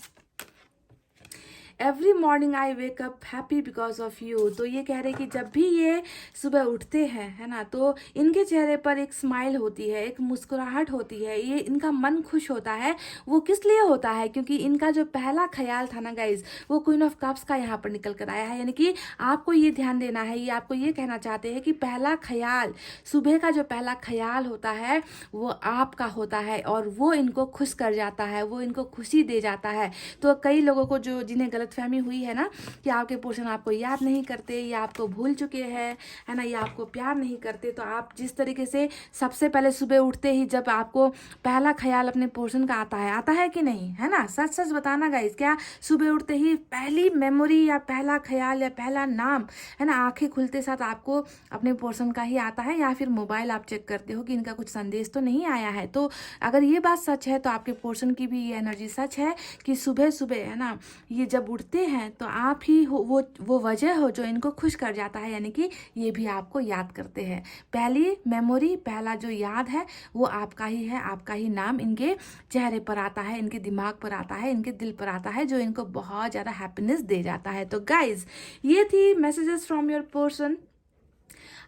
Speaker 2: Every morning I wake up happy because of you. तो ये कह रहे कि जब भी ये सुबह उठते हैं, है ना, तो इनके चेहरे पर एक स्माइल होती है, एक मुस्कुराहट होती है, ये इनका मन खुश होता है। वो किस लिए होता है? क्योंकि इनका जो पहला ख्याल था ना गाइज, वो क्वीन ऑफ कप्स का यहाँ पर निकल कर आया है। यानी कि आपको ये ध्यान देना है, ये आपको ये कहना चाहते हैं कि पहला ख्याल, सुबह का जो पहला ख्याल होता है वो आपका होता है, और वो इनको खुश कर जाता है, वो इनको खुशी दे जाता है। तो कई लोगों को जो जिन्हें गलतफहमी हुई है ना कि आपके पोर्शन आपको याद नहीं करते, या आपको भूल चुके हैं, है ना, या आपको प्यार नहीं करते, तो आप जिस तरीके से सबसे पहले सुबह उठते ही जब आपको पहला ख्याल अपने पोर्शन का आता है कि नहीं, है ना, सच सच बताना गाइस, क्या सुबह उठते ही पहली मेमोरी या पहला ख्याल या पहला नाम, है ना, आंखें खुलते साथ आपको अपने पोर्शन का ही आता है, या फिर मोबाइल आप चेक करते हो कि इनका कुछ संदेश तो नहीं आया है? तो अगर ये बात सच है तो आपके पोर्शन की भी ये एनर्जी सच है कि सुबह सुबह, है ना, ये जब उठते हैं तो आप ही हो वो वजह हो जो इनको खुश कर जाता है। यानी कि ये भी आपको याद करते हैं। पहली मेमोरी, पहला जो याद है वो आपका ही है, आपका ही नाम इनके चेहरे पर आता है, इनके दिमाग पर आता है, इनके दिल पर आता है, जो इनको बहुत ज़्यादा हैप्पीनेस दे जाता है। तो गाइज ये थी messages from your person.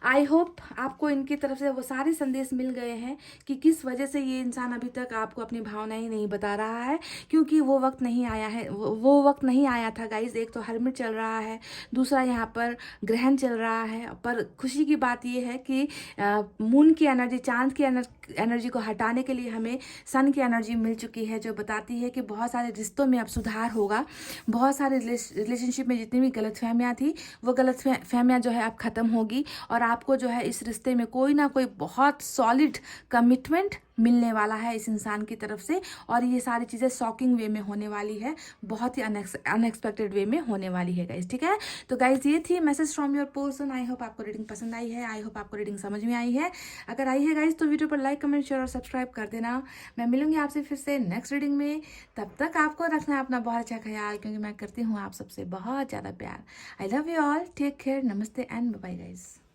Speaker 2: I hope आपको इनकी तरफ से वो सारे संदेश मिल गए हैं कि किस वजह से ये इंसान अभी तक आपको अपनी भावनाएं नहीं बता रहा है, क्योंकि वो वक्त नहीं आया है, वो वक्त नहीं आया था गाइज। एक तो हर्मिट चल रहा है, दूसरा यहाँ पर ग्रहण चल रहा है। पर खुशी की बात ये है कि मून की एनर्जी, चांद की एनर्जी को हटाने के लिए हमें सन की एनर्जी मिल चुकी है, जो बताती है कि बहुत सारे रिश्तों में अब सुधार होगा। बहुत सारे रिलेशनशिप में जितनी भी गलतफहमियाँ थी वो गलतफहमियाँ जो है अब ख़त्म होगी, और आपको जो है इस रिश्ते में कोई ना कोई बहुत सॉलिड कमिटमेंट मिलने वाला है इस इंसान की तरफ से, और ये सारी चीज़ें शॉकिंग वे में होने वाली है, बहुत ही अनएक्सपेक्टेड वे में होने वाली है गाइज। ठीक है, तो गाइज ये थी message from your person. I hope आपको रीडिंग पसंद आई है, आई होप आपको रीडिंग समझ में आई है। अगर आई है गाइज तो वीडियो पर लाइक, कमेंट, शेयर और सब्सक्राइब कर देना। मैं मिलूंगी आपसे फिर से नेक्स्ट रीडिंग में। तब तक आपको रखना है अपना बहुत अच्छा ख्याल, क्योंकि मैं करती हूँ आप सबसे बहुत ज़्यादा प्यार। I love you all, take care, नमस्ते एंड बाय बाय गाइज।